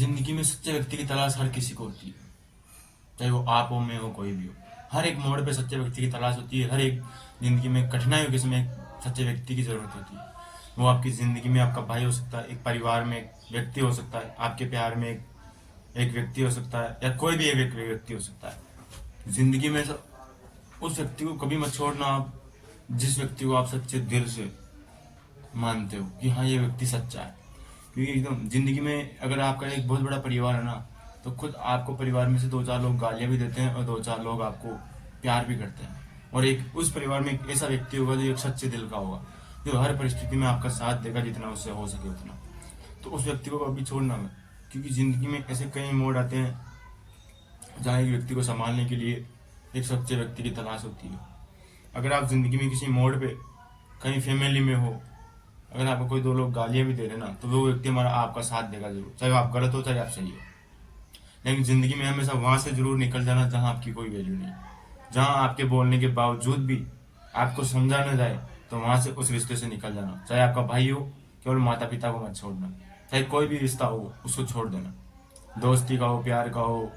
जिंदगी में सच्चे व्यक्ति की तलाश हर किसी को होती है, चाहे वो आप हो, मैं हो, कोई भी हो। हर एक मोड़ पे सच्चे व्यक्ति की तलाश होती है। हर एक जिंदगी में कठिनाइयों के समय एक सच्चे व्यक्ति की जरूरत होती है। वो आपकी जिंदगी में आपका भाई हो सकता है, एक परिवार में एक व्यक्ति हो सकता है, आपके प्यार में एक व्यक्ति हो सकता है, या कोई भी एक व्यक्ति हो सकता है जिंदगी में। उस व्यक्ति को कभी मत छोड़ना आप, जिस व्यक्ति को आप सच्चे दिल से मानते हो कि हाँ ये व्यक्ति सच्चा है। क्योंकि एकदम जिंदगी में अगर आपका एक बहुत बड़ा परिवार है ना, तो खुद आपको परिवार में से 2-4 लोग गालियां भी देते हैं और 2-4 लोग आपको प्यार भी करते हैं। और एक उस परिवार में एक ऐसा व्यक्ति होगा जो एक सच्चे दिल का होगा, जो हर परिस्थिति में आपका साथ देगा जितना उससे हो सके उतना। तो उस व्यक्ति को कभी छोड़ना मत, क्योंकि जिंदगी में ऐसे कई मोड़ आते हैं जहाँ एक व्यक्ति को संभालने के लिए एक सच्चे व्यक्ति की तलाश होती है। अगर आप जिंदगी में किसी मोड़ पे कहीं फैमिली में हो, अगर आपको कोई 2 लोग गालियां भी दे रहे ना, तो वो व्यक्ति हमारा आपका साथ देगा जरूर, चाहे आप गलत हो चाहे आप सही हो। लेकिन जिंदगी में हमेशा वहां से जरूर निकल जाना जहां आपकी कोई वैल्यू नहीं, जहां आपके बोलने के बावजूद भी आपको समझा न जाए, तो वहां से उस रिश्ते से निकल जाना। चाहे आपका भाई हो, केवल माता पिता को मत छोड़ना। चाहे कोई भी रिश्ता हो उसको छोड़ देना, दोस्ती का हो, प्यार का हो,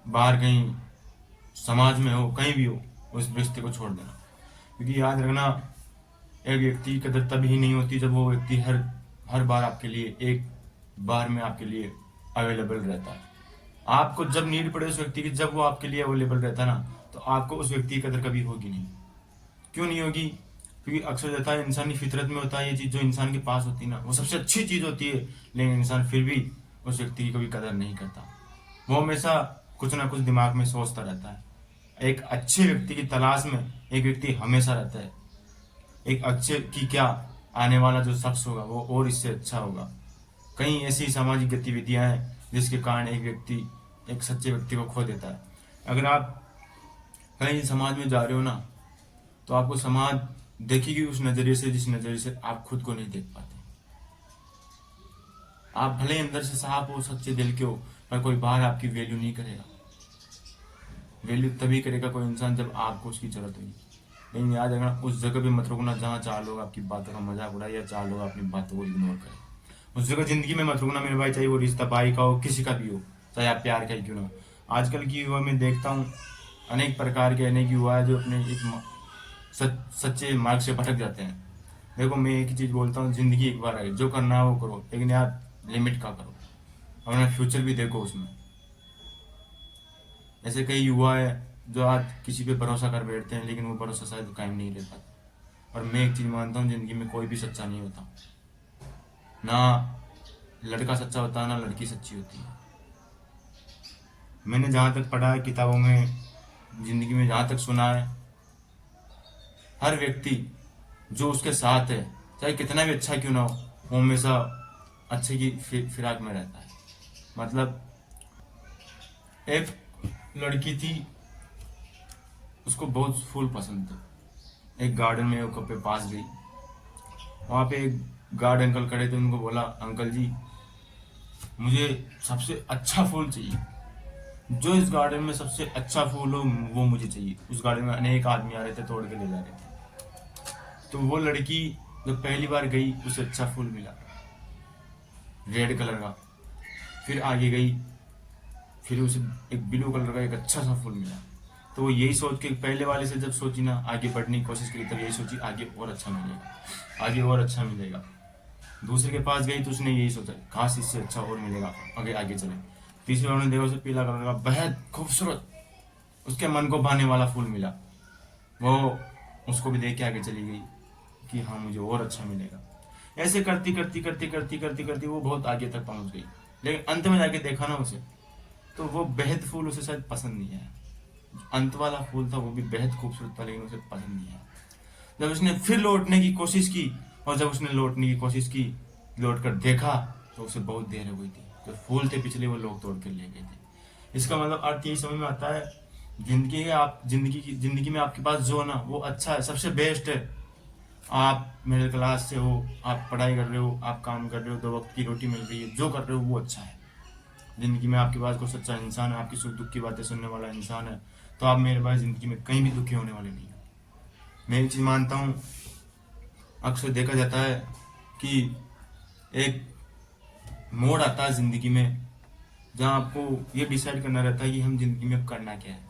बाहर कहीं समाज में हो, कहीं भी हो, उस रिश्ते को छोड़ देना। क्योंकि याद रखना, एक व्यक्ति की कदर तभी नहीं होती जब वो व्यक्ति हर हर बार आपके लिए एक बार में आपके लिए अवेलेबल रहता है। आपको जब नीड पड़े उस व्यक्ति की, जब वो आपके लिए अवेलेबल रहता है ना, तो आपको उस व्यक्ति की कदर कभी होगी नहीं। क्यों नहीं होगी? क्योंकि अक्सर रहता है, इंसानी फितरत में होता है ये चीज, जो इंसान के पास होती है ना वो सबसे अच्छी चीज होती है, लेकिन इंसान फिर भी उस व्यक्ति की कभी कदर नहीं करता। वो हमेशा कुछ ना कुछ दिमाग में सोचता रहता है। एक अच्छे व्यक्ति की तलाश में एक व्यक्ति हमेशा रहता है। एक अच्छे की क्या, आने वाला जो शख्स होगा वो और इससे अच्छा होगा। कई ऐसी सामाजिक गतिविधियां हैं जिसके कारण एक व्यक्ति एक सच्चे व्यक्ति को खो देता है। अगर आप कहीं समाज में जा रहे हो ना, तो आपको समाज देखेगी उस नजरिए से जिस नजरिए से आप खुद को नहीं देख पाते। आप भले अंदर से साफ हो, सच्चे दिल के हो, पर कोई बाहर आपकी वैल्यू नहीं करेगा। वैल्यू तभी करेगा कोई इंसान जब आपको उसकी जरूरत होगी। लेकिन याद रखना, उस जगह भी मत रुकना जहाँ 4 लोग आपकी बातों का मजाक उड़ाए या 4 लोग अपनी बातों को इग्नोर करें। उस जगह जिंदगी में मत रुकना मेरे भाई, चाहे वो रिश्ता भाई का हो, किसी का भी हो, चाहे आप प्यार का ही क्यों ना हो। आजकल की युवा में देखता हूँ अनेक प्रकार के अनेक युवा है जो अपने एक सच्चे मार्ग से भटक जाते हैं। देखो, मैं एक ही चीज बोलता हूँ, जिंदगी एक बार है, जो करना है वो करो, लेकिन यार लिमिट का करो, अपना फ्यूचर भी देखो उसमें। ऐसे कई युवा है जो आज किसी पे भरोसा कर बैठते हैं, लेकिन वो भरोसा शायद कायम नहीं रह पाता। और मैं एक चीज मानता हूँ, जिंदगी में कोई भी सच्चा नहीं होता। ना लड़का सच्चा होता है, ना लड़की सच्ची होती है। मैंने जहां तक पढ़ा है किताबों में, जिंदगी में जहां तक सुना है, हर व्यक्ति जो उसके साथ है, चाहे कितना भी अच्छा क्यों ना हो, वो हमेशा अच्छे की फिराक में रहता है। मतलब एक लड़की थी, उसको बहुत फूल पसंद थे। एक गार्डन में वो कपे पास गई, वहां पे एक गार्ड अंकल खड़े थे। उनको बोला, अंकल जी मुझे सबसे अच्छा फूल चाहिए, जो इस गार्डन में सबसे अच्छा फूल हो वो मुझे चाहिए। उस गार्डन में अनेक आदमी आ रहे थे, तोड़ के ले जा रहे थे। तो वो लड़की जब पहली बार गई, उसे अच्छा फूल मिला, रेड कलर का। फिर आगे गई, फिर उसे एक ब्लू कलर का एक अच्छा सा फूल मिला। तो वो यही सोच के, पहले वाले से जब सोची ना, आगे बढ़ने की कोशिश करी, तब यही सोची आगे और अच्छा मिलेगा, आगे और अच्छा मिलेगा। दूसरे के पास गई तो उसने यही सोचा, काश इससे अच्छा और मिलेगा, आगे आगे चले। तीसरे वाले ने देखा, उसे पीला कलर का बेहद खूबसूरत, उसके मन को भाने वाला फूल मिला। वो उसको भी देख के आगे चली गई कि हाँ मुझे और अच्छा मिलेगा। ऐसे करती करती करती करती करती करती वो बहुत आगे तक पहुंच गई। लेकिन अंत में जाके देखा ना उसे, तो वो बेहद फूल उसे शायद पसंद नहीं आया। अंत वाला फूल था वो भी बेहद खूबसूरत था, लेकिन उसे पसंद नहीं आया। जब उसने फिर लौटने की कोशिश की, और जब उसने लौटने की कोशिश की, लौट कर देखा, तो उसे बहुत देर हो गई थी। जो फूल थे पिछले, वो लोग तोड़ कर ले गए थे। इसका मतलब अर्थ यही समझ में आता है, जिंदगी में आपके पास जो है ना, वो अच्छा है, सबसे बेस्ट है। आप मिडिल क्लास से हो, आप पढ़ाई कर रहे हो, आप काम कर रहे हो, 2 वक्त की रोटी मिल रही है, जो कर रहे हो वो अच्छा है। जिंदगी में आपके पास कोई सच्चा इंसान है, आपकी सुख दुख की बातें सुनने वाला इंसान है, तो आप मेरे पास जिंदगी में कहीं भी दुखी होने वाले नहीं हो। मैं एक चीज मानता हूँ, अक्सर देखा जाता है कि एक मोड़ आता है जिंदगी में जहाँ आपको ये डिसाइड करना रहता है कि हम जिंदगी में करना क्या है।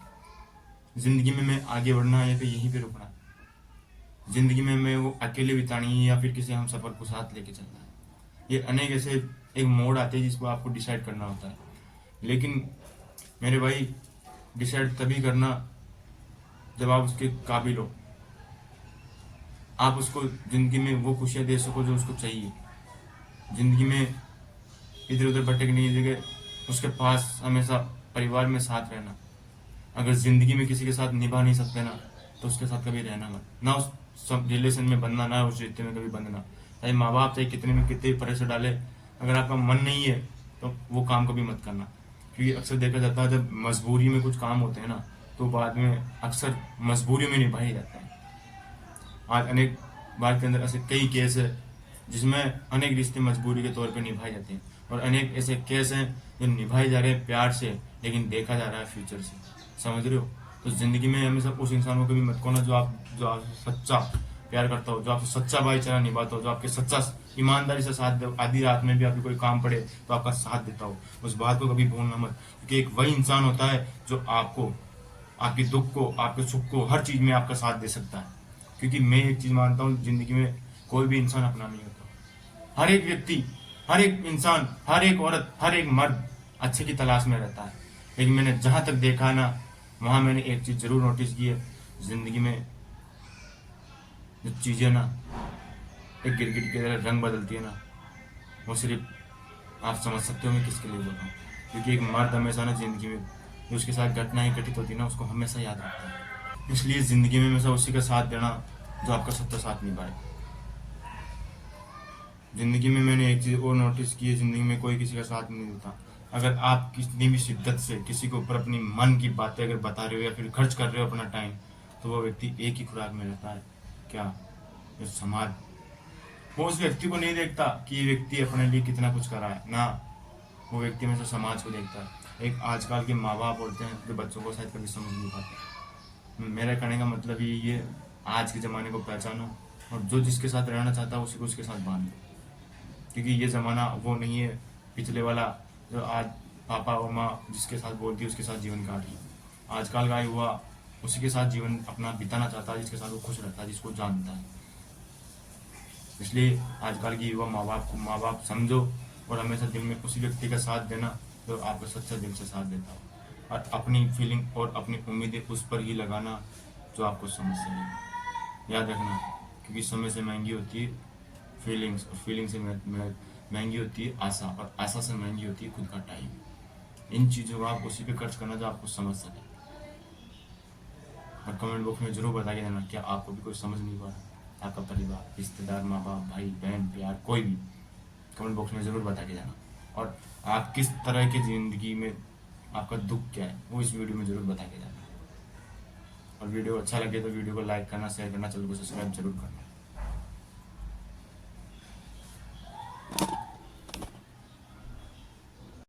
जिंदगी में मैं आगे बढ़ना है या फिर यहीं पे रुकना है। जिंदगी में मैं वो अकेले बितानी है या फिर किसी हम सफर को साथ लेके चलना है। ये अनेक ऐसे एक मोड़ आते हैं जिसको आपको डिसाइड करना होता है। लेकिन मेरे भाई, डिसाइड तभी करना जब आप उसके काबिल हो, आप उसको जिंदगी में वो खुशियाँ दे सको जो उसको चाहिए। जिंदगी में इधर उधर भटकने की जगह उसके पास हमेशा परिवार में साथ रहना। अगर जिंदगी में किसी के साथ निभा नहीं सकते ना, तो उसके साथ कभी रहना मत। ना उस सब रिलेशन में बंधना, ना उस रिश्ते में कभी बंधना। चाहे माँ बाप चाहे कितने में कितने प्रेशर डाले, अगर आपका मन नहीं है तो वो काम कभी मत करना। क्योंकि अक्सर देखा जाता है जब मजबूरी में कुछ काम होते हैं ना, तो बाद में अक्सर मजबूरी में निभाए जाते हैं। आज अनेक बार के अंदर ऐसे कई केस है जिसमें अनेक रिश्ते मजबूरी के तौर पे निभाए जाते हैं, और अनेक ऐसे केस हैं जो निभाए जा रहे हैं प्यार से, लेकिन देखा जा रहा है फ्यूचर से। समझ रहे हो? तो जिंदगी में हमेशा उस इंसान को कभी मत खोना जो आपसे सच्चा प्यार करता हो, जो आपसे सच्चा भाईचारा निभाता हो, जो आपके सच्चा ईमानदारी से साथ दे, आधी रात में भी आपकी कोई काम पड़े तो आपका साथ देता हो। उस बात को कभी भूलना मत, क्योंकि एक वही इंसान होता है जो आपको, आपके दुख को, आपके सुख को, हर चीज में आपका साथ दे सकता है। क्योंकि मैं एक चीज मानता हूँ, जिंदगी में कोई भी इंसान अपना नहीं होता। हर एक व्यक्ति, हर एक इंसान, हर एक औरत, हर एक मर्द अच्छे की तलाश में रहता है। लेकिन मैंने जहां तक देखा है ना, वहां मैंने एक चीज जरूर नोटिस की है, जिंदगी में जो चीजें ना एक गिरगिट की तरह रंग बदलती है ना, वो सिर्फ आप समझ सकते हो मैं किसके लिए बोल रहा हूँ। क्योंकि एक मर्द हमेशा ना जिंदगी में जो उसके साथ घटनाएं घटित होती है ना, उसको हमेशा याद रखता है। इसलिए जिंदगी में हमेशा उसी का साथ देना जो आपका सच्चा साथ निभाए। जिंदगी में मैंने एक चीज और नोटिस की है, जिंदगी में कोई किसी का साथ नहीं देता। अगर आप कितनी भी शिद्दत से किसी के ऊपर अपनी मन की बातें अगर बता रहे हो या फिर खर्च कर रहे हो अपना टाइम, तो वो व्यक्ति एक ही खुराक में रहता है, क्या? ये समाज। वो उस व्यक्ति को नहीं देखता कि ये व्यक्ति अपने लिए कितना कुछ कर रहा है ना, वो व्यक्ति में से समाज को देखता है। एक आजकल के माँ बाप होते हैं जो बच्चों को शायद कभी समझ नहीं पाते। मेरा कहने का मतलब ये है, आज के ज़माने को पहचानो और जो जिसके साथ रहना चाहता है उसी को उसके साथ बांध लो। क्योंकि ये ज़माना वो नहीं है पिछले वाला, जो आज पापा और माँ जिसके साथ बोलती है उसके साथ जीवन काट ली। आजकल का युवा उसी के साथ जीवन अपना बिताना चाहता है जिसके साथ वो खुश रहता है, जिसको जानता है। इसलिए आजकल की युवा माँ बाप समझो और हमेशा दिल में उसी व्यक्ति का साथ देना जो आपका सच्चा दिल से साथ देता हो, और अपनी फीलिंग और अपनी उम्मीदें उस पर ही लगाना जो आपको समझ सके। याद रखना, क्योंकि समय से महंगी होती है फीलिंग्स, और फीलिंग से महंगी होती है आशा, और आशा से महंगी होती है खुद का टाइम। इन चीज़ों को आप उसी पे खर्च करना जो आपको समझ सके। और कमेंट बॉक्स में जरूर बता के देना क्या आपको भी कुछ समझ नहीं पा रहा। आपका परिवार, रिश्तेदार, माँ बाप, भाई बहन, प्यार, कोई भी, कमेंट बॉक्स में ज़रूर बता के जाना। और आप किस तरह की ज़िंदगी में आपका दुख क्या है वो इस वीडियो में ज़रूर बता के जाना। और वीडियो अच्छा लगे तो वीडियो को लाइक करना, शेयर करना, चैनल को सब्सक्राइब जरूर करना।